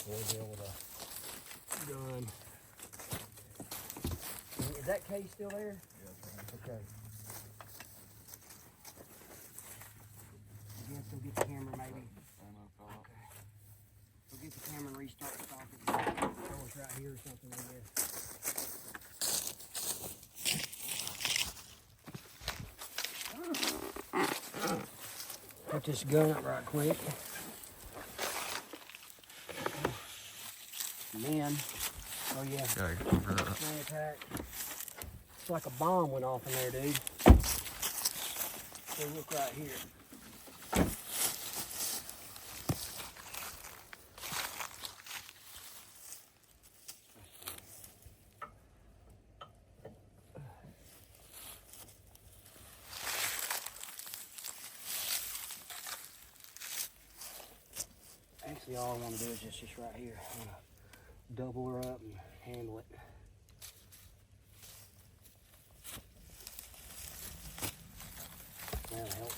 Boy deal with a gun. Is that case still there? Yeah. Okay. I guess we'll get the camera maybe. Okay. We'll get the camera and restart the talking. Oh, it's right here or something, I guess. Put this gun up right quick. Man. Oh yeah. Gotta cover that up. Attack. It's like a bomb went off in there, dude. So look right here. Actually, all I want to do is just right here. I'm gonna double her up and handle it. That'll help.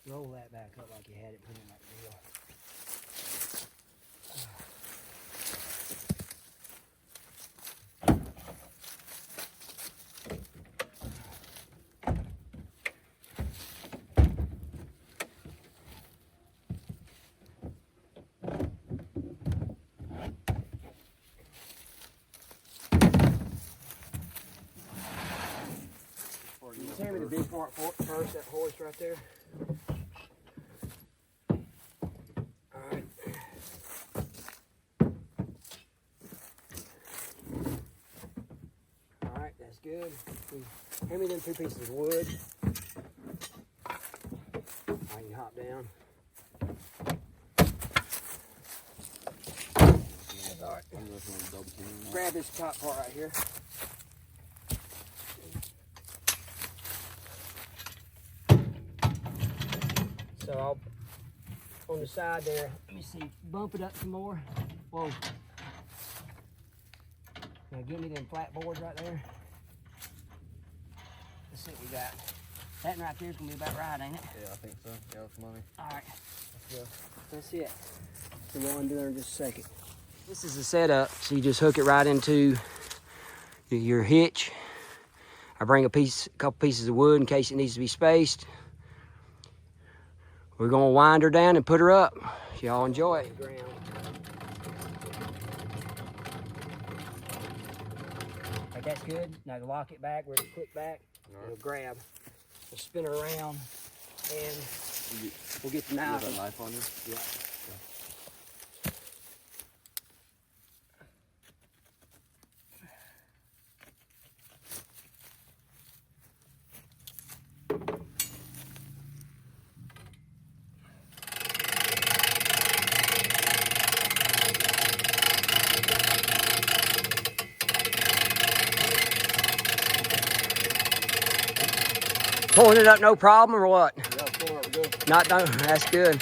Roll that back up like you had it, put it in that reel. Can you tell me the big part first, that hoist right there? Alright. Alright, that's good. Hand me them 2 pieces of wood. I can hop down. Alright. Grab this top part right here. So I'll, on the side there, let me see, bump it up some more. Whoa. Now give me them flat boards right there. Let's see what we got. That one right there is gonna be about right, ain't it? Yeah, I think so. Yeah, that's money. All right, let's go. That's it. So we'll undo there in just a second. This is the setup. So you just hook it right into your hitch. I bring a couple pieces of wood in case it needs to be spaced. We're gonna wind her down and put her up. Y'all enjoy it. Like that's good. Now lock it back, where it click back, it'll grab. We'll spin her around and we'll get the knife. You have that knife on you? Yeah. Pulling it up no problem or what? Yeah, pulling up good. No, that's good.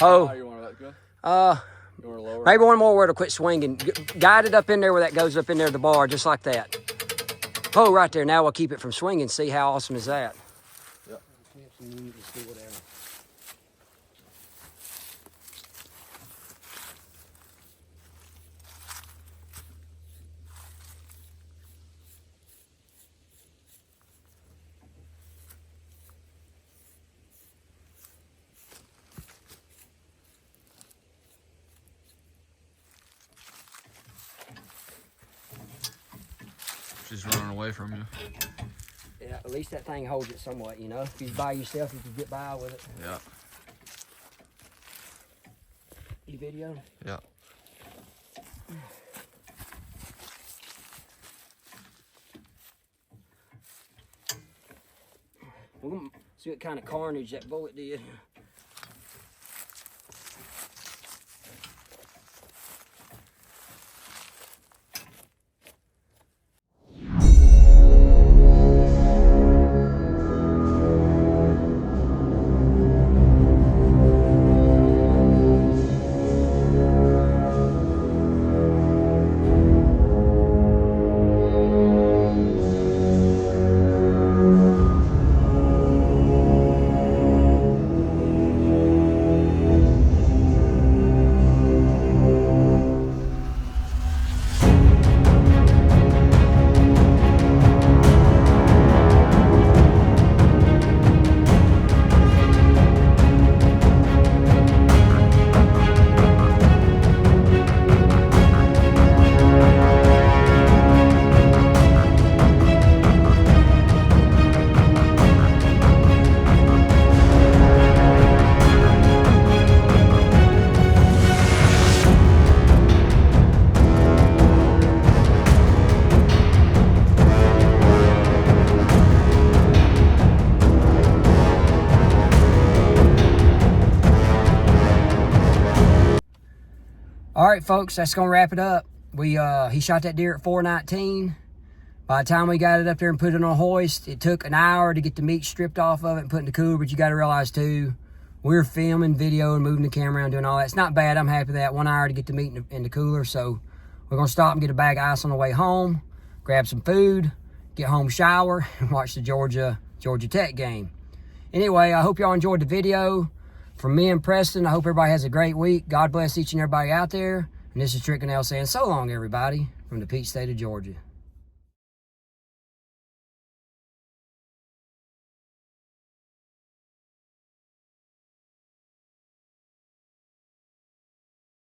Oh, you want that good? You want to lower? Maybe one more where it'll quit swinging. Guide it up in there where that goes up in there the bar, just like that. Oh, right there. Now we'll keep it from swinging. See how awesome is that? Yep. She's running away from you. Yeah, at least that thing holds it somewhat, you know. If you're by yourself, you can get by with it. Yeah. You video? Yeah. We're gonna see what kind of carnage that bullet did. All right, folks, that's gonna wrap it up. He shot that deer at 419. By the time we got it up there and put it on hoist, it took an hour to get the meat stripped off of it and put in the cooler. But you got to realize too, we're filming video and moving the camera around, doing all that. It's not bad. I'm happy with that. 1 hour to get the meat in the cooler. So we're gonna stop and get a bag of ice on the way home, grab some food, get home, shower, and watch the Georgia Tech game. Anyway, I hope y'all enjoyed the video. From me and Preston, I hope everybody has a great week. God bless each and everybody out there. And this is Trick and L saying so long, everybody, from the Peach State of Georgia.